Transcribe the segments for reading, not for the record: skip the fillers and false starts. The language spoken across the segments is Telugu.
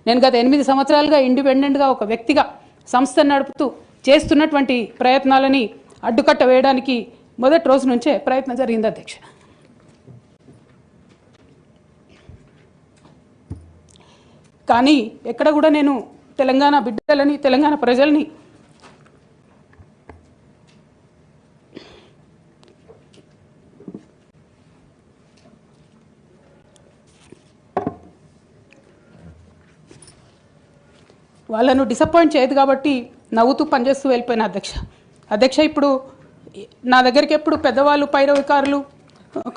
నేను గత 8 సంవత్సరాలుగా ఇండిపెండెంట్గా ఒక వ్యక్తిగా సంస్థను నడుపుతూ చేస్తున్నటువంటి ప్రయత్నాలని అడ్డుకట్ట వేయడానికి మొదటి రోజు నుంచే ప్రయత్నం జరిగింది అధ్యక్ష. కానీ ఎక్కడ కూడా నేను తెలంగాణ బిడ్డలని, తెలంగాణ ప్రజల్ని వాళ్ళను డిసప్పాయింట్ చేయదు కాబట్టి నవ్వుతూ పనిచేస్తూ వెళ్ళిపోయిన అధ్యక్ష. ఇప్పుడు నా దగ్గరికి ఎప్పుడు పెద్దవాళ్ళు, పైరవికారులు,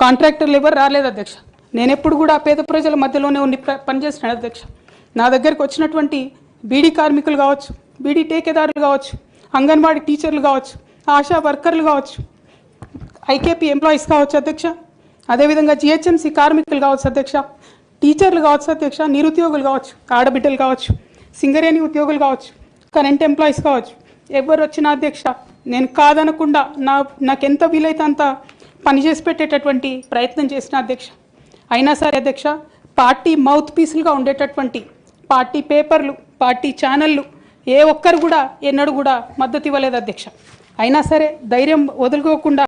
కాంట్రాక్టర్లు ఎవరు రాలేదు అధ్యక్ష. నేను ఎప్పుడు కూడా పేద ప్రజల మధ్యలోనే ఉండి పనిచేస్తున్నాను అధ్యక్ష. నా దగ్గరికి వచ్చినటువంటి బీడీ కార్మికులు కావచ్చు, బీడీ టేకేదారులు కావచ్చు, అంగన్వాడీ టీచర్లు కావచ్చు, ఆశా వర్కర్లు కావచ్చు, ఐకేపీ ఎంప్లాయీస్ కావచ్చు అధ్యక్ష, అదేవిధంగా జిహెచ్ఎంసీ కార్మికులు కావచ్చు అధ్యక్ష, టీచర్లు కావచ్చు అధ్యక్ష, నిరుద్యోగులు కావచ్చు, ఆడబిడ్డలు కావచ్చు, సింగరేణి ఉద్యోగులు కావచ్చు, కరెంట్ ఎంప్లాయీస్ కావచ్చు, ఎవరు వచ్చిన అధ్యక్ష నేను కాదనకుండా నాకెంత వీలైతే అంత పనిచేసి పెట్టేటటువంటి ప్రయత్నం చేసిన అధ్యక్ష. అయినా సరే అధ్యక్ష, పార్టీ మౌత్ పీసులుగా ఉండేటటువంటి పార్టీ పేపర్లు, పార్టీ ఛానళ్ళు ఏ ఒక్కరు కూడా ఎన్నడూ కూడా మద్దతు ఇవ్వలేదు అధ్యక్ష. అయినా సరే ధైర్యం వదులుకోకుండా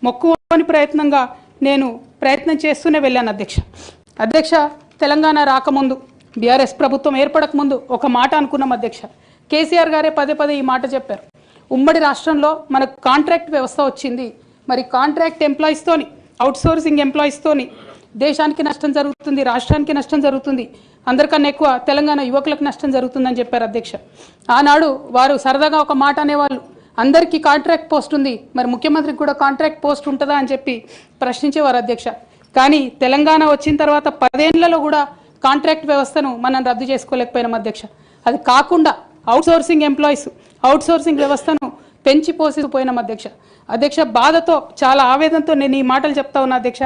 మొక్కువని ప్రయత్నంగా నేను ప్రయత్నం చేస్తూనే వెళ్ళాను అధ్యక్ష. తెలంగాణ రాకముందు, బీఆర్ఎస్ ప్రభుత్వం ఏర్పడకముందు ఒక మాట అనుకున్నాం అధ్యక్ష. కేసీఆర్ గారే పదే ఈ మాట చెప్పారు. ఉమ్మడి రాష్ట్రంలో మనకు కాంట్రాక్ట్ వ్యవస్థ వచ్చింది, మరి కాంట్రాక్ట్ ఎంప్లాయీస్తోని, అవుట్సోర్సింగ్ ఎంప్లాయీస్తోని దేశానికి నష్టం జరుగుతుంది, రాష్ట్రానికి నష్టం జరుగుతుంది, అందరికన్నా ఎక్కువ తెలంగాణ యువకులకు నష్టం జరుగుతుందని చెప్పారు అధ్యక్ష. ఆనాడు వారు సరదాగా ఒక మాట అనేవాళ్ళు, అందరికీ కాంట్రాక్ట్ పోస్ట్ ఉంది, మరి ముఖ్యమంత్రికి కూడా కాంట్రాక్ట్ పోస్ట్ ఉంటుందా అని చెప్పి ప్రశ్నించేవారు అధ్యక్ష. కానీ తెలంగాణ వచ్చిన తర్వాత 10 ఏళ్లలో కూడా కాంట్రాక్ట్ వ్యవస్థను మనం రద్దు చేసుకోలేకపోయినాం అధ్యక్ష. అది కాకుండా అవుట్సోర్సింగ్ ఎంప్లాయీస్, అవుట్సోర్సింగ్ వ్యవస్థను పెంచి పోసిపోయినాం అధ్యక్ష. బాధతో, చాలా ఆవేదనతో నేను ఈ మాటలు చెప్తా ఉన్నా అధ్యక్ష.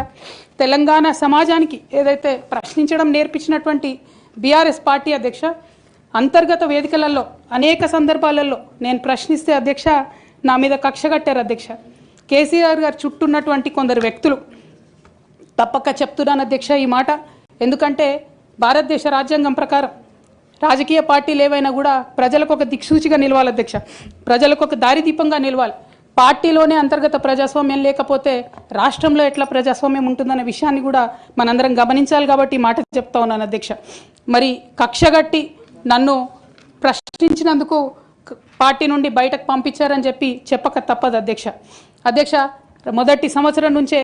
తెలంగాణ సమాజానికి ఏదైతే ప్రశ్నించడం నేర్పించినటువంటి బీఆర్ఎస్ పార్టీ అధ్యక్ష, అంతర్గత వేదికలలో అనేక సందర్భాలలో నేను ప్రశ్నిస్తే అధ్యక్ష నా మీద కక్ష కట్టారు అధ్యక్ష. కేసీఆర్ గారు చుట్టూ ఉన్నటువంటి కొందరు వ్యక్తులు, తప్పక చెప్తున్నాను అధ్యక్ష ఈ మాట, ఎందుకంటే భారతదేశ రాజ్యాంగం ప్రకారం రాజకీయ పార్టీలు ఏవైనా కూడా ప్రజలకు ఒక దిక్సూచిగా నిలవాలి అధ్యక్ష, ప్రజలకు ఒక దారిదీపంగా నిలవాలి. పార్టీలోనే అంతర్గత ప్రజాస్వామ్యం లేకపోతే రాష్ట్రంలో ఎట్లా ప్రజాస్వామ్యం ఉంటుందనే విషయాన్ని కూడా మనందరం గమనించాలి కాబట్టి మాట చెప్తా ఉన్నాను అధ్యక్ష. మరి కక్షగట్టి నన్ను ప్రశ్నించినందుకు పార్టీ నుండి బయటకు పంపించారని చెప్పి చెప్పక తప్పదు అధ్యక్ష. మొదటి సంవత్సరం నుంచే